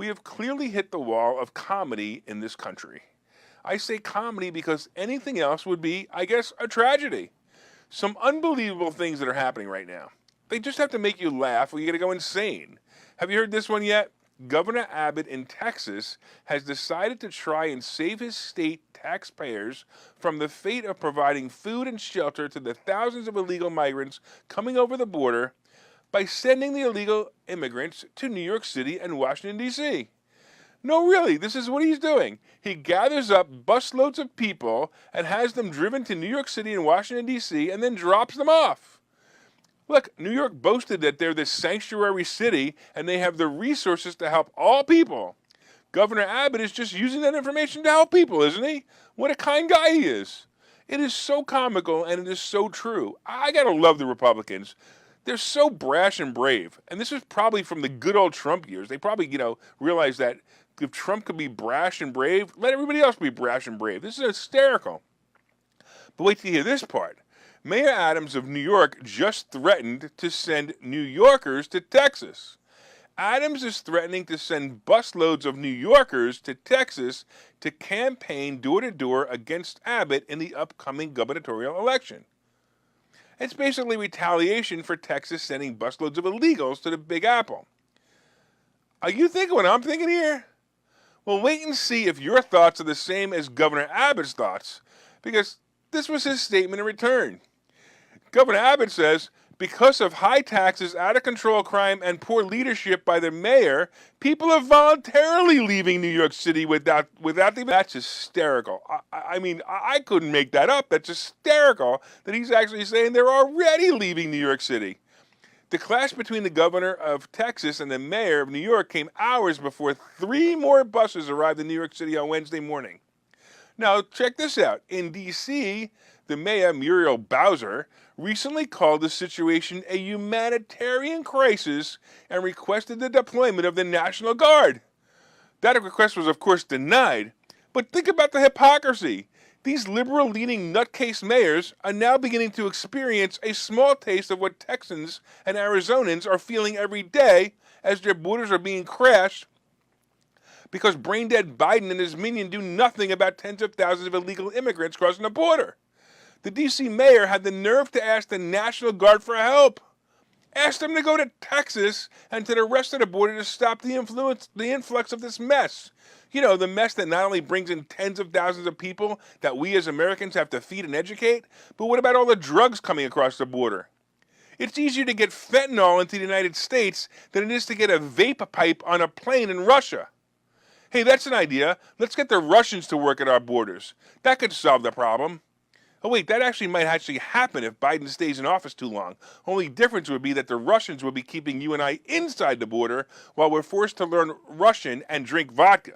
We have clearly hit the wall of comedy in this country. I say comedy because anything else would be, I guess, a tragedy. Some unbelievable things that are happening right now. They just have to make you laugh or you're going to go insane. Have you heard this one yet? Governor Abbott in Texas has decided to try and save his state taxpayers from the fate of providing food and shelter to the thousands of illegal migrants coming over the border by sending the illegal immigrants to New York City and Washington, D.C. No, really, this is what he's doing. He gathers up busloads of people and has them driven to New York City and Washington, D.C., and then drops them off. Look, New York boasted that they're this sanctuary city and they have the resources to help all people. Governor Abbott is just using that information to help people, isn't he? What a kind guy he is. It is so comical and it is so true. I gotta love the Republicans. They're so brash and brave. And this is probably from the good old Trump years. They probably, realized that if Trump could be brash and brave, let everybody else be brash and brave. This is hysterical. But wait till you hear this part. Mayor Adams of New York just threatened to send New Yorkers to Texas. Adams is threatening to send busloads of New Yorkers to Texas to campaign door-to-door against Abbott in the upcoming gubernatorial election. It's basically retaliation for Texas sending busloads of illegals to the Big Apple. Are you thinking what I'm thinking here? Well, wait and see if your thoughts are the same as Governor Abbott's thoughts, because this was his statement in return. Governor Abbott says, because of high taxes, out-of-control crime, and poor leadership by the mayor, people are voluntarily leaving New York City without the... That's hysterical. I couldn't make that up. That's hysterical that he's actually saying they're already leaving New York City. The clash between the governor of Texas and the mayor of New York came hours before 3 more buses arrived in New York City on Wednesday morning. Now, check this out. In D.C., the mayor, Muriel Bowser, recently called the situation a humanitarian crisis and requested the deployment of the National Guard. That request was, of course, denied. But think about the hypocrisy. These liberal-leaning nutcase mayors are now beginning to experience a small taste of what Texans and Arizonans are feeling every day as their borders are being crashed because brain-dead Biden and his minion do nothing about tens of thousands of illegal immigrants crossing the border. The D.C. mayor had the nerve to ask the National Guard for help. Asked them to go to Texas and to the rest of the border to stop the influx of this mess. The mess that not only brings in tens of thousands of people that we as Americans have to feed and educate, but what about all the drugs coming across the border? It's easier to get fentanyl into the United States than it is to get a vape pipe on a plane in Russia. Hey, that's an idea. Let's get the Russians to work at our borders. That could solve the problem. Oh wait, that might actually happen if Biden stays in office too long. Only difference would be that the Russians would be keeping you and I inside the border while we're forced to learn Russian and drink vodka.